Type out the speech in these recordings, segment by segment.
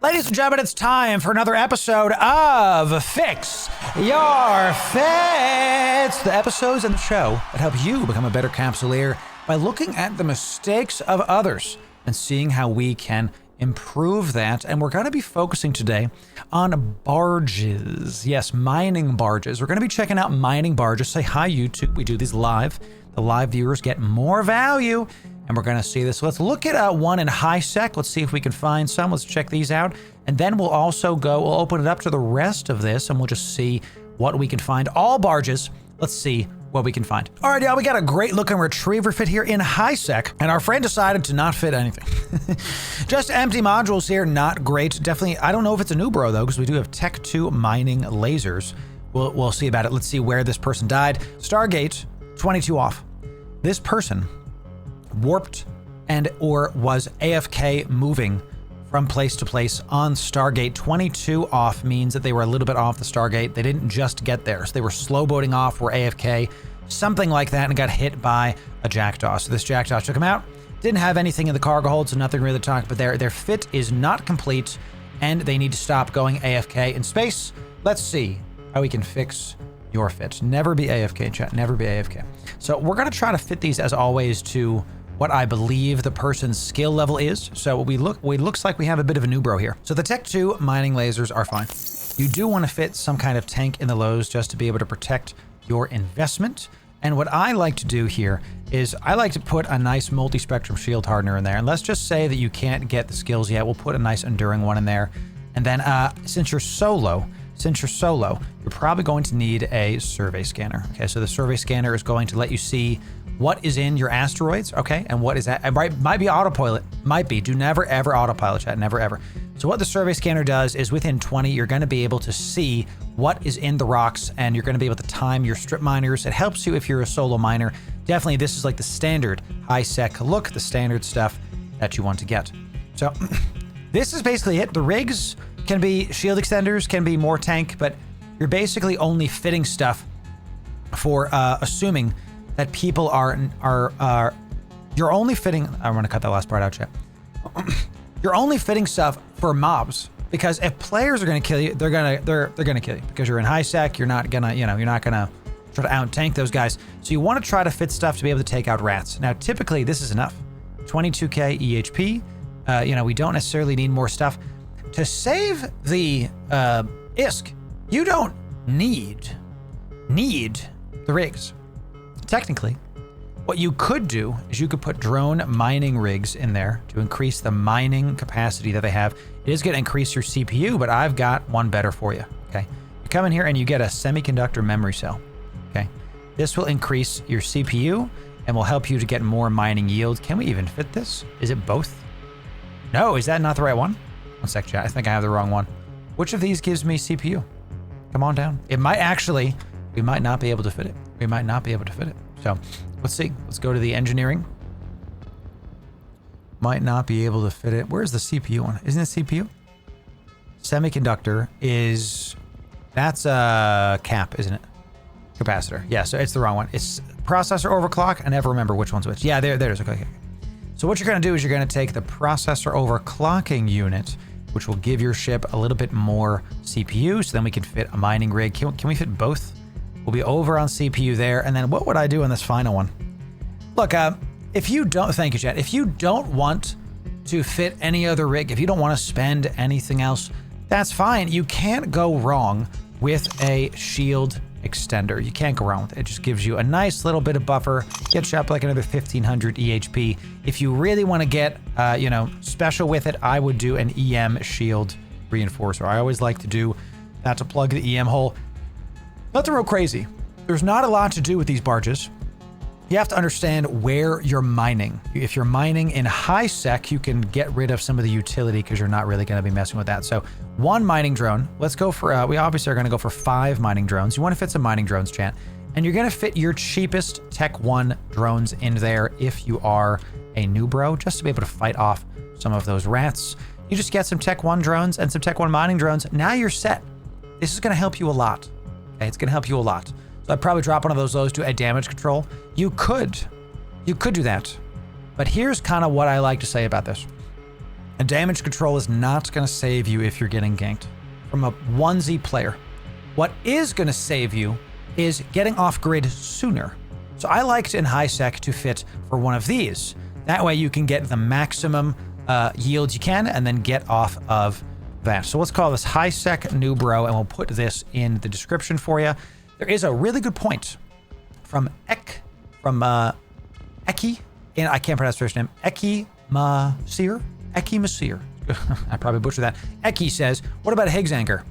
Ladies and gentlemen, it's time for another episode of Fix Your Fits, the episodes in the show that help you become a better Capsuleer by looking at the mistakes of others and seeing how we can improve that. And we're going to be focusing today on barges. Yes, mining barges. We're going to be checking out mining barges. Say hi, YouTube. We do these live. The live viewers get more value. And we're going to see this. Let's look at one in high sec. Let's see if we can find some. Let's check these out. And then we'll also we'll open it up to the rest of this and we'll just see what we can find. All barges. Let's see what we can find. All right, y'all, we got a great looking retriever fit here in high sec. And our friend decided to not fit anything. Just empty modules here. Not great. Definitely, I don't know if it's a new bro though, because we do have Tech 2 mining lasers. We'll see about it. Let's see where this person died. Stargate, 22 off. This person warped and or was AFK moving from place to place on Stargate. 22 off means that they were a little bit off the Stargate. They didn't just get there. So they were slow boating off, were AFK, something like that, and got hit by a jackdaw. So this jackdaw took them out. Didn't have anything in the cargo hold, so nothing really to talk about there. Their fit is not complete and they need to stop going AFK in space. Let's see how we can fix your fit. Never be AFK, chat. Never be AFK. So we're going to try to fit these as always to what I believe the person's skill level is. So we looks like we have a bit of a new bro here. So the Tech 2 mining lasers are fine. You do want to fit some kind of tank in the lows just to be able to protect your investment. And what I like to do here is I like to put a nice multi-spectrum shield hardener in there. And let's just say that you can't get the skills yet. We'll put a nice enduring one in there. And then since you're solo, you're probably going to need a survey scanner. Okay, so the survey scanner is going to let you see what is in your asteroids, okay? And what is that? It might be autopilot, might be. Do never ever autopilot, chat, never ever. So what the survey scanner does is within 20, you're gonna be able to see what is in the rocks and you're gonna be able to time your strip miners. It helps you if you're a solo miner. Definitely this is like the standard high sec look, the standard stuff that you want to get. So this is basically it. The rigs can be shield extenders, can be more tank, but you're basically only fitting stuff for assuming that people you're only fitting, I'm gonna cut that last part out, chat. You're only fitting stuff for mobs because if players are gonna kill you, they're gonna kill you because you're in high sec. You're not gonna, you're not gonna try to out tank those guys. So you want to try to fit stuff to be able to take out rats. Now, typically this is enough. 22k EHP. We don't necessarily need more stuff to save the ISK. You don't need the rigs. Technically, what you could do is you could put drone mining rigs in there to increase the mining capacity that they have. It is going to increase your CPU, but I've got one better for you, okay? You come in here and you get a semiconductor memory cell, okay? This will increase your CPU and will help you to get more mining yield. Can we even fit this? Is it both? No, is that not the right one? One sec, chat. I think I have the wrong one. Which of these gives me CPU? Come on down. It might actually, we might not be able to fit it. We might not be able to fit it. So let's see. Let's go to the engineering. Might not be able to fit it. Where's the CPU one? Isn't it CPU? Semiconductor is, that's a cap, isn't it? Capacitor. Yeah, so it's the wrong one. It's processor overclock. I never remember which one's which. Yeah, there it is. Okay. So what you're going to do is you're going to take the processor overclocking unit, which will give your ship a little bit more CPU. So then we can fit a mining rig. Can we fit both? We'll be over on CPU there. And then what would I do in this final one? Look, if you don't, thank you, chat. If you don't want to fit any other rig, if you don't want to spend anything else, that's fine. You can't go wrong with a shield extender. You can't go wrong with it. It just gives you a nice little bit of buffer. Gets you up like another 1500 EHP. If you really want to get, special with it, I would do an EM shield reinforcer. I always like to do that to plug the EM hole. Nothing real crazy. There's not a lot to do with these barges. You have to understand where you're mining. If you're mining in high sec, you can get rid of some of the utility because you're not really going to be messing with that. So one mining drone. Let's go for, we obviously are going to go for 5 mining drones. You want to fit some mining drones, chat. And you're going to fit your cheapest Tech 1 drones in there if you are a new bro, just to be able to fight off some of those rats. You just get some Tech 1 drones and some Tech 1 mining drones. Now you're set. This is going to help you a lot. Okay, it's going to help you a lot. So I'd probably drop one of those lows to a damage control. You could do that. But here's kind of what I like to say about this. And damage control is not going to save you if you're getting ganked from a 1Z player. What is going to save you is getting off grid sooner. So I liked in high sec to fit for one of these. That way you can get the maximum yield you can and then get off of that. So let's call this high sec new bro, and we'll put this in the description for you. There is a really good point from Eki, and I can't pronounce his first name, Eki Masir. I probably butchered that. Eki says, what about a Higgs anchor?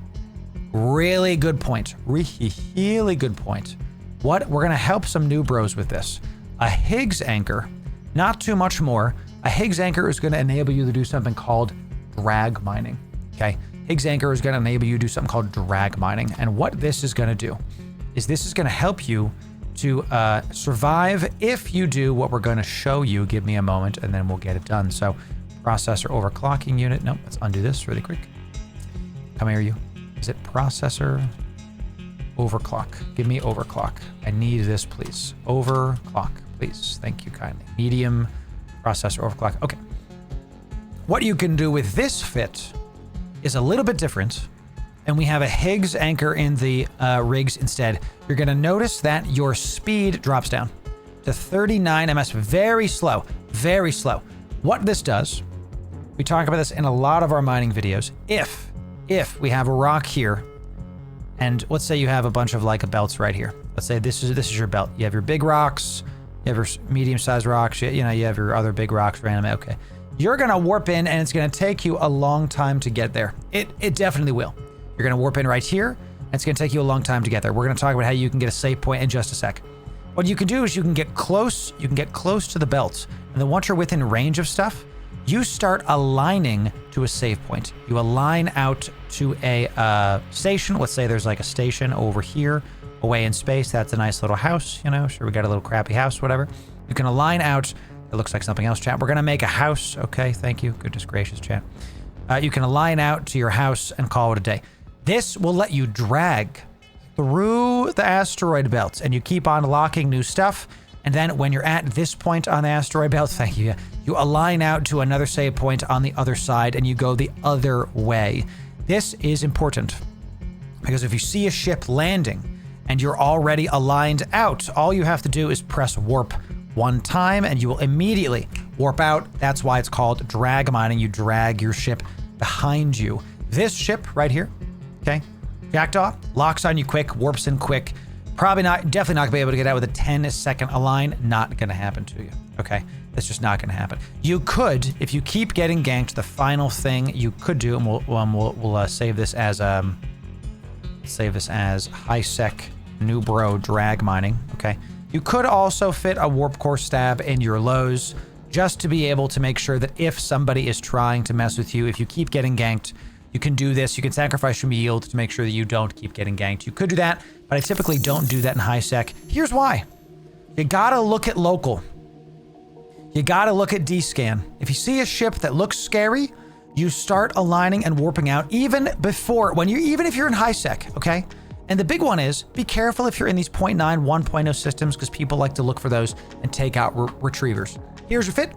Really good point. Really good point. We're going to help some new bros with this. A Higgs anchor, not too much more. A Higgs anchor is going to enable you to do something called drag mining. Okay. Higgs anchor is going to enable you to do something called drag mining. And what this is going to do is this is going to help you to survive if you do what we're going to show you. Give me a moment and then we'll get it done. So processor overclocking unit. Nope, let's undo this really quick. Come here, you. Is it processor overclock? Give me overclock. I need this, please. Overclock, please. Thank you kindly. Medium processor overclock. Okay. What you can do with this fit is a little bit different. And we have a Higgs anchor in the rigs instead. You're going to notice that your speed drops down to 39 ms. Very slow. Very slow. What this does, we talk about this in a lot of our mining videos. If we have a rock here, and let's say you have a bunch of like belts right here. Let's say this is your belt. You have your big rocks, you have your medium-sized rocks, you have your other big rocks randomly. Okay. You're going to warp in and it's going to take you a long time to get there. It definitely will. You're going to warp in right here, and it's going to take you a long time to get there. We're going to talk about how you can get a save point in just a sec. What you can do is you can get close to the belts, and then once you're within range of stuff, you start aligning to a save point. You align out to a station. Let's say there's like a station over here, away in space. That's a nice little house, Sure, we got a little crappy house, whatever. You can align out. It looks like something else, chat. We're going to make a house. Okay, thank you. Goodness gracious, chat. You can align out to your house and call it a day. This will let you drag through the asteroid belt, and you keep on unlocking new stuff. And then when you're at this point on the asteroid belt, thank you, you align out to another save point on the other side, and you go the other way. This is important because if you see a ship landing and you're already aligned out, all you have to do is press warp one time and you will immediately warp out. That's why it's called drag mining. You drag your ship behind you. This ship right here, okay, Jackdaw, locks on you quick, warps in quick. Definitely not gonna be able to get out with a 10-second align. Not gonna happen to you, okay? That's just not gonna happen. You could, if you keep getting ganked, the final thing you could do, and we'll save this as high sec new bro drag mining, okay? You could also fit a warp core stab in your lows just to be able to make sure that if somebody is trying to mess with you, if you keep getting ganked, you can do this. You can sacrifice your yield to make sure that you don't keep getting ganked. You could do that, but I typically don't do that in high sec. Here's why. You gotta look at local. You gotta look at D-scan. If you see a ship that looks scary, you start aligning and warping out even if you're in high sec, okay? And the big one is, be careful if you're in these 0.9, 1.0 systems, because people like to look for those and take out retrievers. Here's your fit.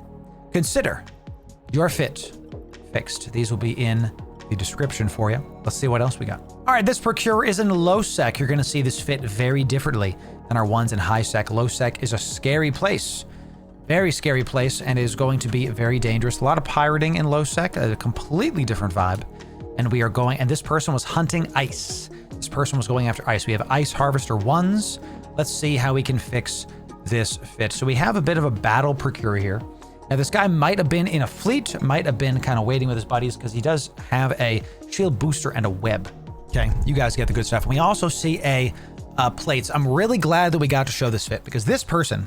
Consider your fit fixed. These will be in the description for you. Let's see what else we got. All right, this procurer is in low sec. You're going to see this fit very differently than our ones in high sec. Low sec is a scary place. Very scary place, and is going to be very dangerous. A lot of pirating in low sec, a completely different vibe. And this person was hunting ice. This person was going after ice. We have ice harvester ones. Let's see how we can fix this fit. So we have a bit of a battle procurer here. Now this guy might have been in a fleet, might have been kind of waiting with his buddies because he does have a shield booster and a web. Okay, you guys get the good stuff. And we also see a plates. I'm really glad that we got to show this fit because this person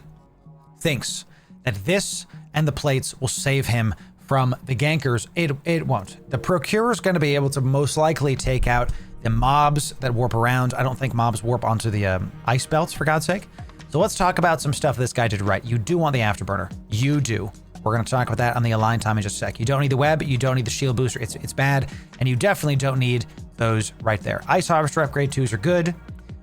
thinks that this and the plates will save him from the gankers. It won't. The procurer is going to be able to most likely take out the mobs that warp around. I don't think mobs warp onto the ice belts, for God's sake. So let's talk about some stuff this guy did right. You do want the afterburner. You do. We're going to talk about that on the align time in just a sec. You don't need the web. You don't need the shield booster. It's bad. And you definitely don't need those right there. Ice harvester upgrade 2s are good.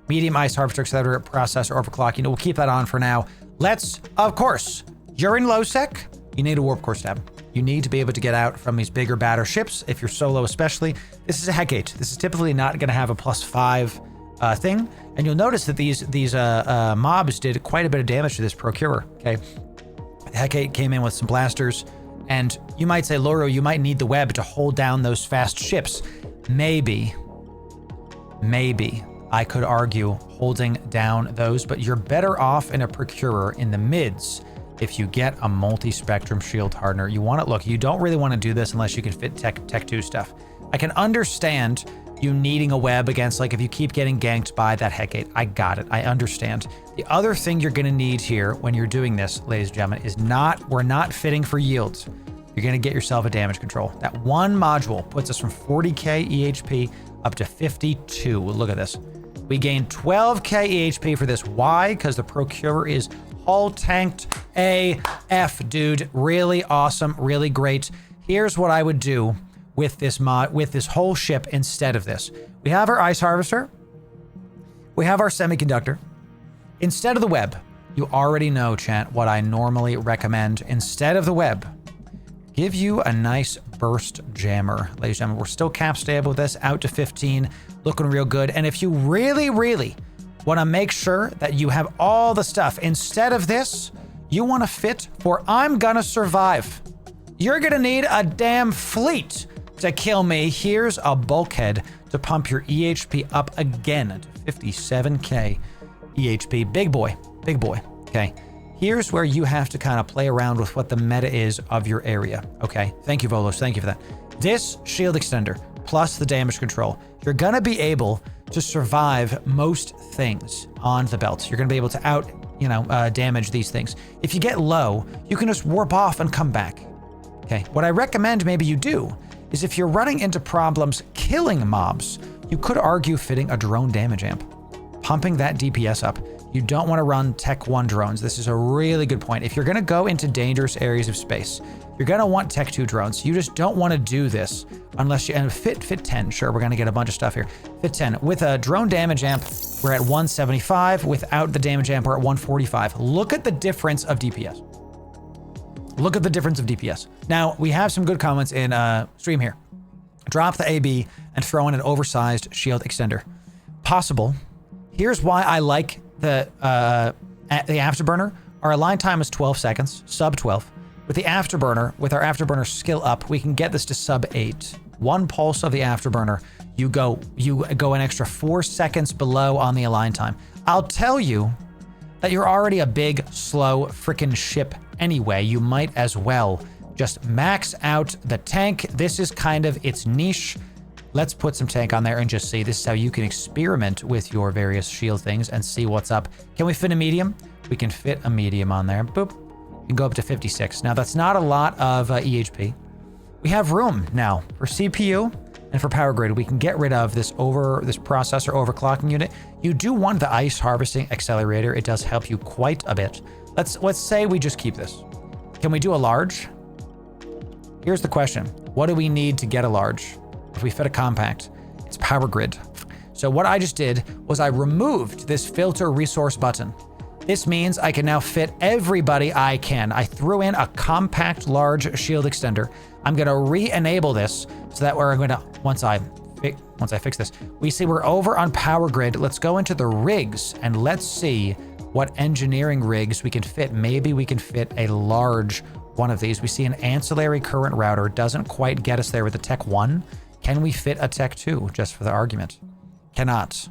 Medium ice harvester, etc. Processor overclock. We'll keep that on for now. Let's, of course, you're in low sec. You need a warp core stab. You need to be able to get out from these bigger, badder ships. If you're solo especially, this is a Headgate. This is typically not going to have a +5 thing. And you'll notice that these mobs did quite a bit of damage to this procurer, okay? The Headgate came in with some blasters. And you might say, Loru, you might need the web to hold down those fast ships. Maybe I could argue holding down those, but you're better off in a procurer in the mids if you get a multi-spectrum shield hardener. You want to look, you don't really want to do this unless you can fit tech 2 stuff. I can understand you needing a web against, like, if you keep getting ganked by that Headgate. I got it. I understand. The other thing you're going to need here when you're doing this, ladies and gentlemen, is we're not fitting for yields. You're going to get yourself a damage control. That one module puts us from 40k EHP up to 52. Look at this. We gain 12k EHP for this. Why? Because the procurer is hull tanked AF, dude. Really awesome. Really great. Here's what I would do with this whole ship instead of this. We have our ice harvester. We have our semiconductor. Instead of the web, you already know, chat, what I normally recommend. Instead of the web, give you a nice burst jammer. Ladies and gentlemen, we're still cap stable with this, out to 15, looking real good. And if you really, really want to make sure that you have all the stuff, instead of this, you want to fit for I'm gonna survive. You're gonna need a damn fleet to kill me. Here's a bulkhead to pump your EHP up again to 57k EHP. Big boy, okay? Here's where you have to kind of play around with what the meta is of your area, okay? Thank you, Volos, thank you for that. This shield extender plus the damage control, you're gonna be able to survive most things on the belt. You're gonna be able to damage these things. If you get low, you can just warp off and come back, okay? What I recommend maybe you do is if you're running into problems killing mobs, you could argue fitting a drone damage amp, pumping that DPS up. You don't want to run Tech 1 drones. This is a really good point. If you're going to go into dangerous areas of space, you're going to want Tech 2 drones. You just don't want to do this unless you, and fit 10. Sure, we're going to get a bunch of stuff here. Fit 10. With a drone damage amp, we're at 175. Without the damage amp, we're at 145. Look at the difference of DPS. Look at the difference of DPS. Now, we have some good comments in stream here. Drop the AB and throw in an oversized shield extender. Possible. Here's why I like the afterburner. Our align time is 12 seconds, sub 12. With the afterburner, with our afterburner skill up, we can get this to sub 8. One pulse of the afterburner, you go an extra 4 seconds below on the align time. I'll tell you that you're already a big, slow frickin' ship anyway. You might as well just max out the tank. This is kind of its niche. Let's put some tank on there and just see. This is how you can experiment with your various shield things and see what's up. Can we fit a medium? We can fit a medium on there. Boop. We can go up to 56. Now, that's not a lot of EHP. We have room now for CPU and for power grid. We can get rid of this processor overclocking unit. You do want the ice harvesting accelerator. It does help you quite a bit. Let's say we just keep this. Can we do a large? Here's the question. What do we need to get a large? If we fit a compact, it's power grid. So what I just did was I removed this filter resource button. This means I can now fit everybody I can. I threw in a compact large shield extender. I'm gonna re-enable this so that we're gonna, once I fix this, we see we're over on power grid. Let's go into the rigs and let's see what engineering rigs we can fit. Maybe we can fit a large one of these. We see an ancillary current router. Doesn't quite get us there with the Tech 1. Can we fit a Tech 2 just for the argument? Cannot.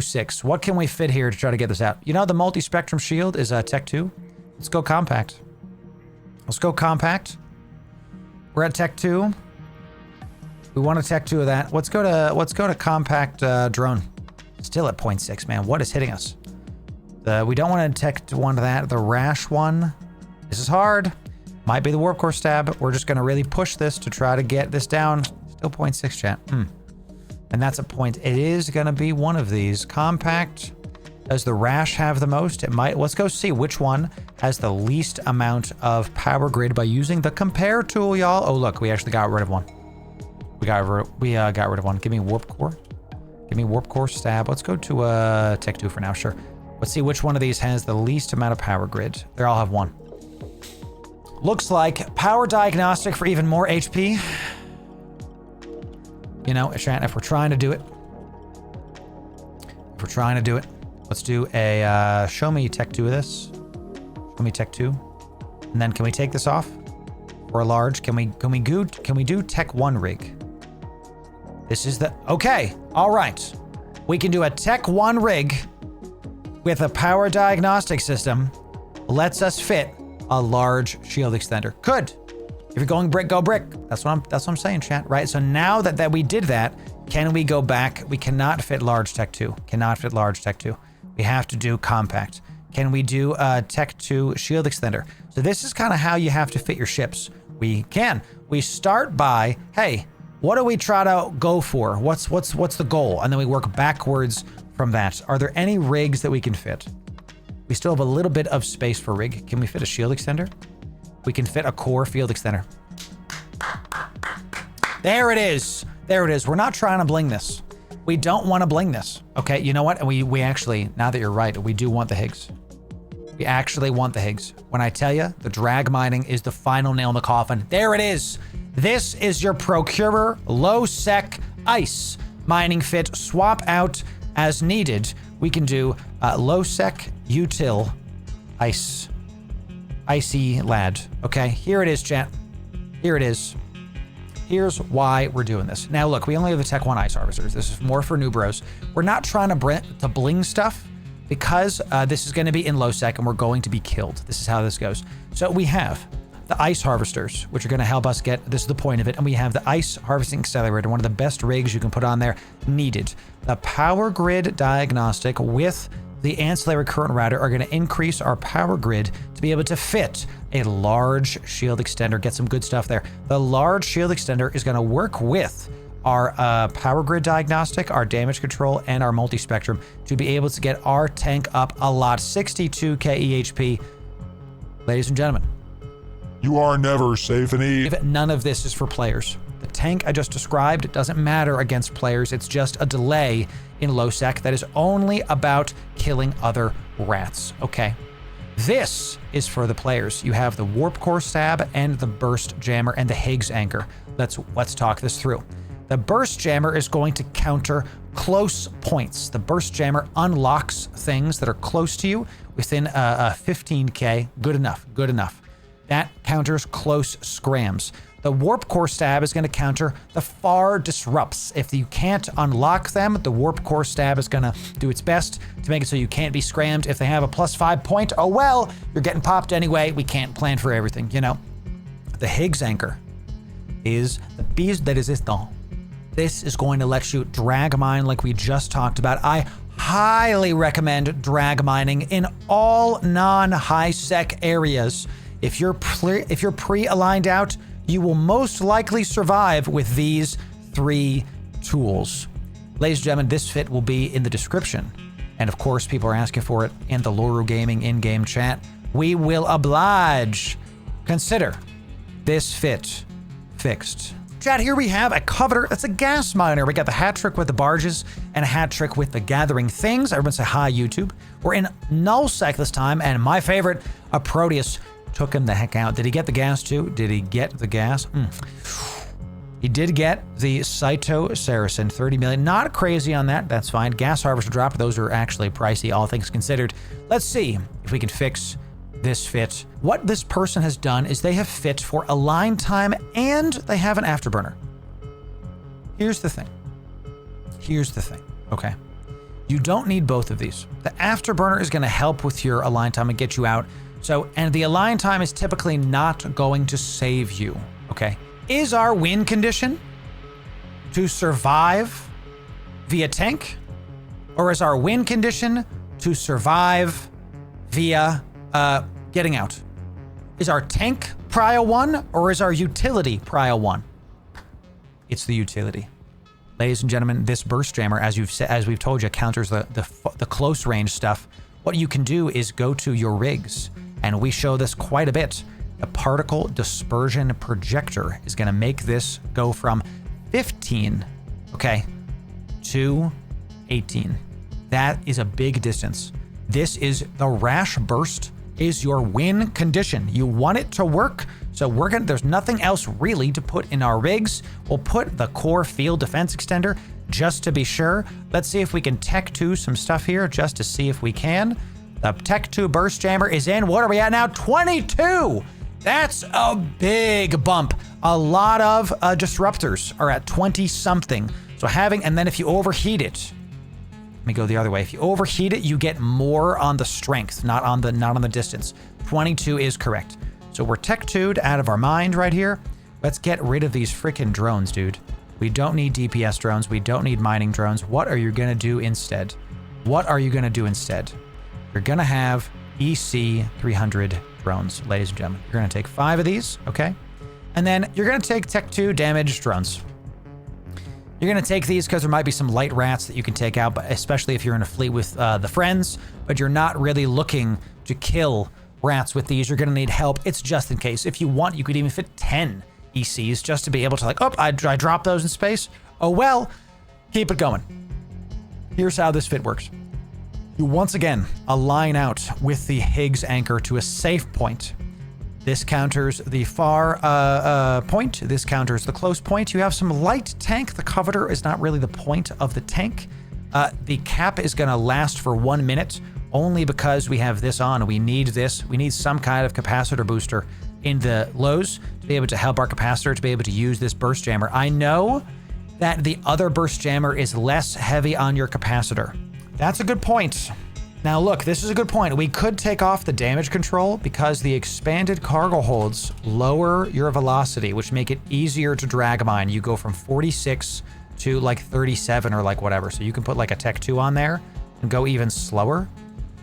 06. What can we fit here to try to get this out? You know, the multi-spectrum shield is a Tech 2. Let's go compact. Let's go compact. We're at Tech 2. We want a Tech 2 of that. Let's go to compact drone. Still at 0.6, man. What is hitting us? We don't want to Tech 1 of that. The rash one. This is hard. Might be the warp core stab. We're just going to really push this to try to get this down. Still 0.6, chat. And that's a point. It is going to be one of these. Compact. Does the rash have the most? It might. Let's go see which one has the least amount of power grid by using the compare tool, y'all. Oh, look, we actually got rid of one. We got rid of one. Give me warp core. Give me warp core stab. Let's go to Tech 2 for now, sure. Let's see which one of these has the least amount of power grid. They all have one. Looks like power diagnostic for even more HP. You know, if we're trying to do it, let's do a show me tech 2 of this. Show me tech 2, and then can we take this off for a large? Can we do tech 1 rig? This is the okay. All right, we can do a tech 1 rig with a power diagnostic system. Lets us fit a large shield extender. Could. If you're going brick, go brick. That's what I'm saying, chat, right? So now that we did that, can we go back? We cannot fit large tech 2. Cannot fit large tech 2. We have to do compact. Can we do a tech 2 shield extender? So this is kind of how you have to fit your ships. We can. We start by, hey, what do we try to go for? What's the goal? And then we work backwards from that. Are there any rigs that we can fit? We still have a little bit of space for rig. Can we fit a shield extender? We can fit a core field extender. There it is. There it is. We're not trying to bling this. We don't want to bling this. Okay, you know what? And we actually, now that you're right, we do want the Higgs. We actually want the Higgs. When I tell you, the drag mining is the final nail in the coffin. There it is. This is your procurer low sec ice mining fit. Swap out as needed. We can do low sec util ice. Icy lad. Okay, here it is, chat. Here it is. Here's why we're doing this. Now, look, we only have the Tech 1 Ice Harvesters. This is more for new bros. We're not trying to bling stuff because this is going to be in low sec and we're going to be killed. This is how this goes. So we have the Ice Harvesters, which are going to help us get, this is the point of it, and we have the Ice Harvesting Accelerator, one of the best rigs you can put on there, needed. The Power Grid Diagnostic with the Ancillary Current Router are going to increase our power grid to be able to fit a large shield extender, get some good stuff there. The large shield extender is going to work with our power grid diagnostic, our damage control, and our multi-spectrum to be able to get our tank up a lot. 62k EHP. Ladies and gentlemen, you are never safe and eat. None of this is for players. The tank I just described, it doesn't matter against players. It's just a delay in low sec that is only about killing other rats, okay? This is for the players. You have the warp core stab and the burst jammer and the Higgs anchor. Let's talk this through. The burst jammer is going to counter close points. The burst jammer unlocks things that are close to you within 15k. Good enough. That counters close scrams. The warp core stab is going to counter the far disrupts. If you can't unlock them, the warp core stab is going to do its best to make it so you can't be scrammed. If they have a +5 point, oh well, you're getting popped anyway. We can't plan for everything, you know. The Higgs anchor is the beast that is resistant. This is going to let you drag mine like we just talked about. I highly recommend drag mining in all non-high sec areas. If you're pre-aligned out, you will most likely survive with these 3 tools. Ladies and gentlemen, this fit will be in the description. And of course, people are asking for it in the Loru Gaming in-game chat. We will oblige. Consider this fit fixed. Chat, here we have a coveter. That's a gas miner. We got the hat trick with the barges and a hat trick with the gathering things. Everyone say hi, YouTube. We're in null sec this time, and my favorite, a Proteus, took him the heck out. Did he get the gas too? Did he get the gas? He did get the Cyto Saracen, 30 million. Not crazy on that. That's fine. Gas harvester drop. Those are actually pricey, all things considered. Let's see if we can fix this fit. What this person has done is they have fit for align time and they have an afterburner. Here's the thing. Okay. You don't need both of these. The afterburner is going to help with your align time and get you out. So, and the align time is typically not going to save you, okay? Is our win condition to survive via tank? Or is our win condition to survive via getting out? Is our tank prio 1 or is our utility prio 1? It's the utility. Ladies and gentlemen, this burst jammer, as we've told you, counters the close range stuff. What you can do is go to your rigs, and we show this quite a bit. The particle dispersion projector is going to make this go from 15, okay, to 18. That is a big distance. This is the rash burst is your win condition. You want it to work, so there's nothing else really to put in our rigs. We'll put the core field defense extender just to be sure. Let's see if we can tech 2 some stuff here just to see if we can. The tech 2 burst jammer is in. What are we at now? 22! That's a big bump. A lot of disruptors are at 20 something. So and then if you overheat it, let me go the other way. If you overheat it, you get more on the strength, not on the distance. 22 is correct. So we're tech 2'd out of our mind right here. Let's get rid of these freaking drones, dude. We don't need DPS drones. We don't need mining drones. What are you gonna do instead? What are you gonna do instead? You're gonna have EC 300 drones, ladies and gentlemen. You're gonna take 5 of these, okay? And then you're gonna take tech 2 damage drones. You're gonna take these because there might be some light rats that you can take out, but especially if you're in a fleet with the friends, but you're not really looking to kill rats with these. You're gonna need help. It's just in case. If you want, you could even fit 10 ECs just to be able to like, oh, I dropped those in space. Oh, well, keep it going. Here's how this fit works. You once again align out with the Higgs anchor to a safe point. This counters the far point. This counters the close point. You have some light tank. The coveter is not really the point of the tank. The cap is going to last for 1 minute only because we have this on. We need this. We need some kind of capacitor booster in the lows to be able to help our capacitor to be able to use this burst jammer. I know that the other burst jammer is less heavy on your capacitor. That's a good point. Now look, this is a good point. We could take off the damage control because the expanded cargo holds lower your velocity, which make it easier to drag mine. You go from 46 to like 37 or like whatever. So you can put like a tech 2 on there and go even slower.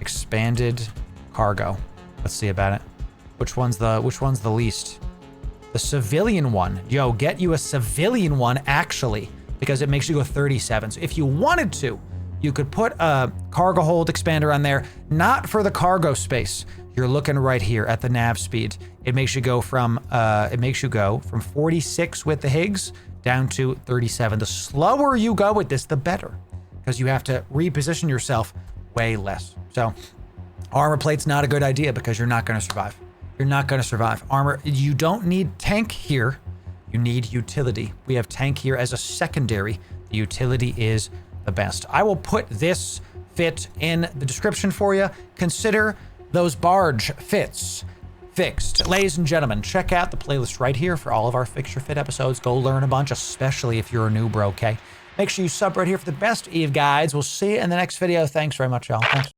Expanded cargo. Let's see about it. Which one's the least? The civilian one. Yo, get you a civilian one actually, because it makes you go 37. So if you wanted to, you could put a cargo hold expander on there, not for the cargo space. You're looking right here at the nav speed. It makes you go from 46 with the Higgs down to 37. The slower you go with this, the better, because you have to reposition yourself way less. So armor plate's not a good idea because you're not going to survive. You're not going to survive. Armor, you don't need tank here. You need utility. We have tank here as a secondary. The utility is the best. I will put this fit in the description for you. Consider those barge fits fixed. Ladies and gentlemen, check out the playlist right here for all of our Fix Your Fit episodes. Go learn a bunch, especially if you're a new bro, okay? Make sure you sub right here for the best Eve guides. We'll see you in the next video. Thanks very much, y'all. Thanks.